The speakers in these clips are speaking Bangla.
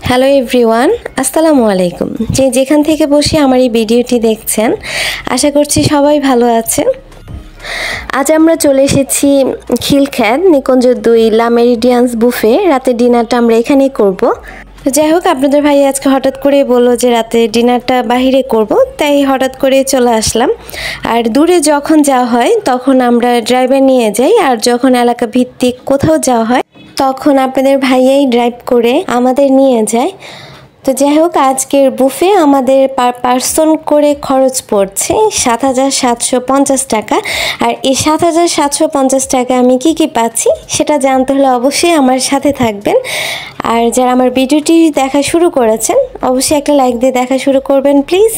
হ্যালো এভরিওয়ান, আসসালামু আলাইকুম। যেখান থেকে বসে আমার এই ভিডিওটি দেখছেন, আশা করছি সবাই ভালো আছেন। আজ আমরা চলে এসেছি খিলখ্যাত নিকুঞ্জ 2 লা মেরিডিয়ান্স বুফে। রাতের ডিনারটা আমরা এখানেই করব। যাই হোক, আপনাদের ভাই আজকে হঠাৎ করে বললো যে রাতে ডিনারটা বাহিরে করব, তাই হঠাৎ করে চলে আসলাম। আর দূরে যখন যাওয়া হয় তখন আমরা ড্রাইভার নিয়ে যাই, আর যখন এলাকা ভিত্তিক কোথাও যাওয়া হয় তখন আপনাদের ভাইয়াই ড্রাইভ করে আমাদের নিয়ে যায়। তো যাই হোক, আজকের বুফে আমাদের পার পার্সন করে খরচ পড়ছে ৭৭৫০ টাকা। আর এই ৭৭৫০ টাকা আমি কি পাচ্ছি সেটা জানতে হলে অবশ্যই আমার সাথে থাকবেন। আর যারা আমার ভিডিওটি দেখা শুরু করেছেন অবশ্যই একটা লাইক দিয়ে দেখা শুরু করবেন প্লিজ।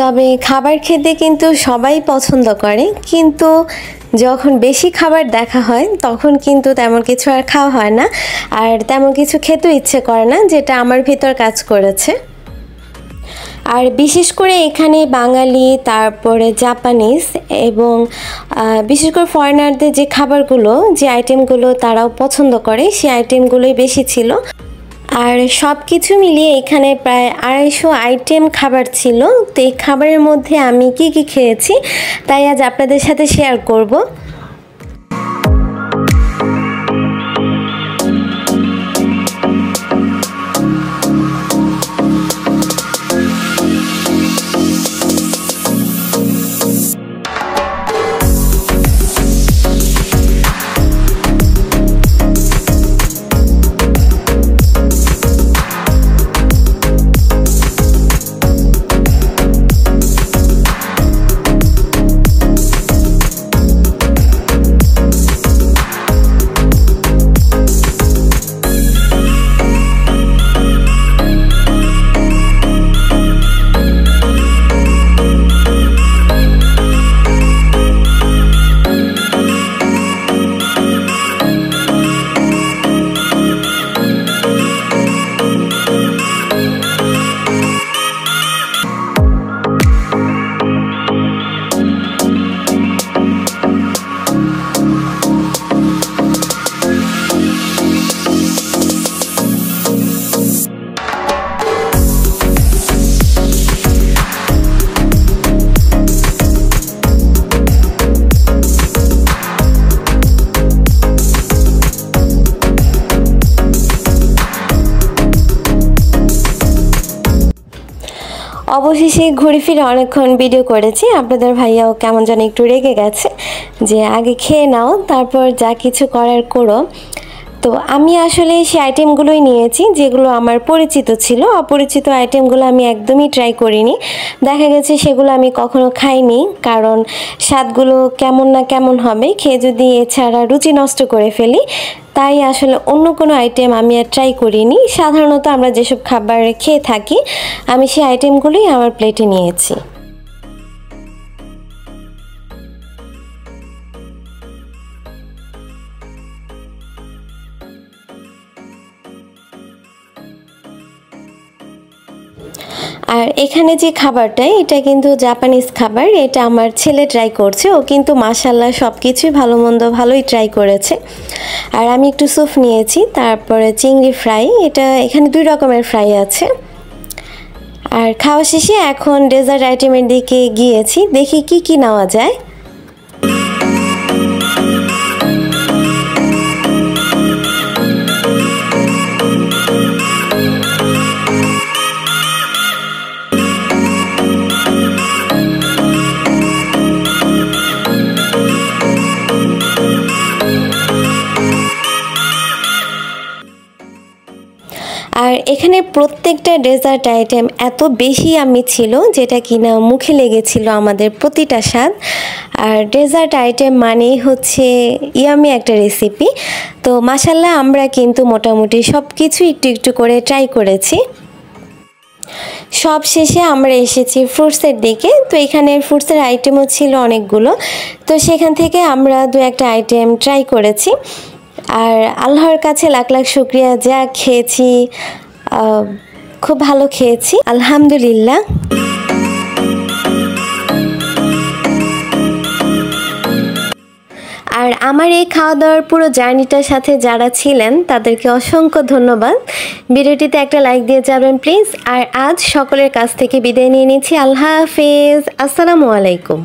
তবে খাবার খেতে কিন্তু সবাই পছন্দ করে, কিন্তু যখন বেশি খাবার দেখা হয় তখন কিন্তু তেমন কিছু আর খাওয়া হয় না, আর তেমন কিছু খেতেও ইচ্ছে করে না, যেটা আমার ভিতর কাজ করেছে। আর বিশেষ করে এখানে বাঙালি, তারপরে জাপানিজ এবং বিশেষ করে ফরেনারদের যে খাবারগুলো, যে আইটেমগুলো তারাও পছন্দ করে সেই আইটেমগুলোই বেশি ছিল। আর সব কিছু মিলিয়ে এখানে প্রায় ২৫০ আইটেম খাবার ছিল। তো এই খাবারের মধ্যে আমি কি খেয়েছি তাই আজ আপনাদের সাথে শেয়ার করব। অবশেষে ঘুরে ফিরে অনেকক্ষণ ভিডিও করেছি। আপনাদের ভাইয়াও কেমন যেন একটু রেগে গেছে যে আগে খেয়ে নাও, তারপর যা কিছু করার করো। তো আমি আসলে সেই আইটেমগুলোই নিয়েছি যেগুলো আমার পরিচিত ছিল। অপরিচিত আইটেমগুলো আমি একদমই ট্রাই করিনি। দেখা গেছে সেগুলো আমি কখনো খাইনি, কারণ স্বাদগুলো কেমন না কেমন হবে, খেয়ে যদি এছাড়া রুচি নষ্ট করে ফেলি, তাই আসলে অন্য কোনো আইটেম আমি আর ট্রাই করিনি। সাধারণত আমরা যেসব খাবার খেয়ে থাকি আমি সেই আইটেমগুলোই আমার প্লেটে নিয়েছি। আর এখানে যে খাবারটা, এটা কিন্তু জাপানিজ খাবার। এটা আমার ছেলে ট্রাই করছে, ও কিন্তু মাশাআল্লাহ সব কিছুই ভালো মন্দ ভালোই ট্রাই করেছে। আর আমি একটু স্যুপ নিয়েছি, তারপরে চিংড়ি ফ্রাই। এটা এখানে 2 রকমের ফ্রাই আছে। আর খাওয়া শেষে এখন ডেজার্ট আইটেমের দিকে গিয়েছি, দেখি কি নেওয়া যায়। আর এখানে প্রত্যেকটা ডেজার্ট আইটেম এত বেশি ইয়াম্মি ছিল যেটা কিনা মুখে লেগেছিল আমাদের প্রতিটা স্বাদ। আর ডেজার্ট আইটেম মানেই হচ্ছে ইয়াম্মি একটা রেসিপি। তো মাশাল্লাহ আমরা কিন্তু মোটামুটি সব কিছু একটু একটু করে ট্রাই করেছি। সব শেষে আমরা এসেছি ফ্রুটসের দিকে। তো এখানে ফ্রুটসের আইটেমও ছিল অনেকগুলো, তো সেখান থেকে আমরা দু একটা আইটেম ট্রাই করেছি। আর আল্লাহর কাছে লাখ লাখ শুকরিয়া, যা খেয়েছি খুব ভালো খেয়েছি, আলহামদুলিল্লাহ। আর আমার এই খাওয়া দাওয়ার পুরো জার্নিটার সাথে যারা ছিলেন তাদেরকে অসংখ্য ধন্যবাদ। ভিডিওটিতে একটা লাইক দিয়ে যাবেন প্লিজ। আর আজ সকলের কাছ থেকে বিদায় নিয়ে নিচ্ছি। আল্লাহ হাফেজ, আসসালামু আলাইকুম।